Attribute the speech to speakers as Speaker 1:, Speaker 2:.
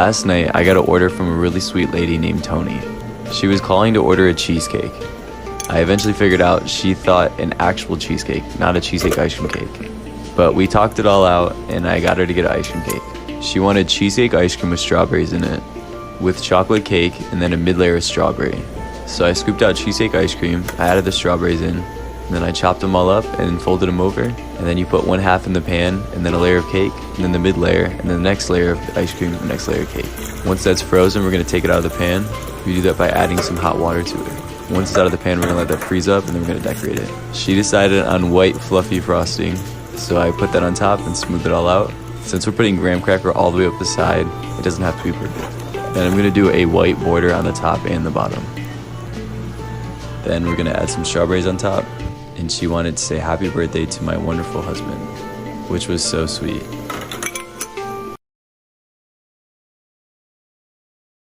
Speaker 1: Last night, I got an order from a really sweet lady named Tony. She was calling to order a cheesecake. I eventually figured out she thought an actual cheesecake, not a cheesecake ice cream cake. But we talked it all out and I got her to get an ice cream cake. She wanted cheesecake ice cream with strawberries in it, with chocolate cake and then a mid-layer of strawberry. So I scooped out cheesecake ice cream, I added the strawberries in, and then I chopped them all up and folded them over. And then you put one half in the pan, and then a layer of cake, and then the mid layer, and then the next layer of ice cream, and the next layer of cake. Once that's frozen, we're gonna take it out of the pan. We do that by adding some hot water to it. Once it's out of the pan, we're gonna let that freeze up, and then we're gonna decorate it. She decided on white fluffy frosting, so I put that on top and smoothed it all out. Since we're putting graham cracker all the way up the side, it doesn't have to be perfect. Then I'm gonna do a white border on the top and the bottom. Then we're gonna add some strawberries on top. And she wanted to say happy birthday to my wonderful husband, which was so sweet.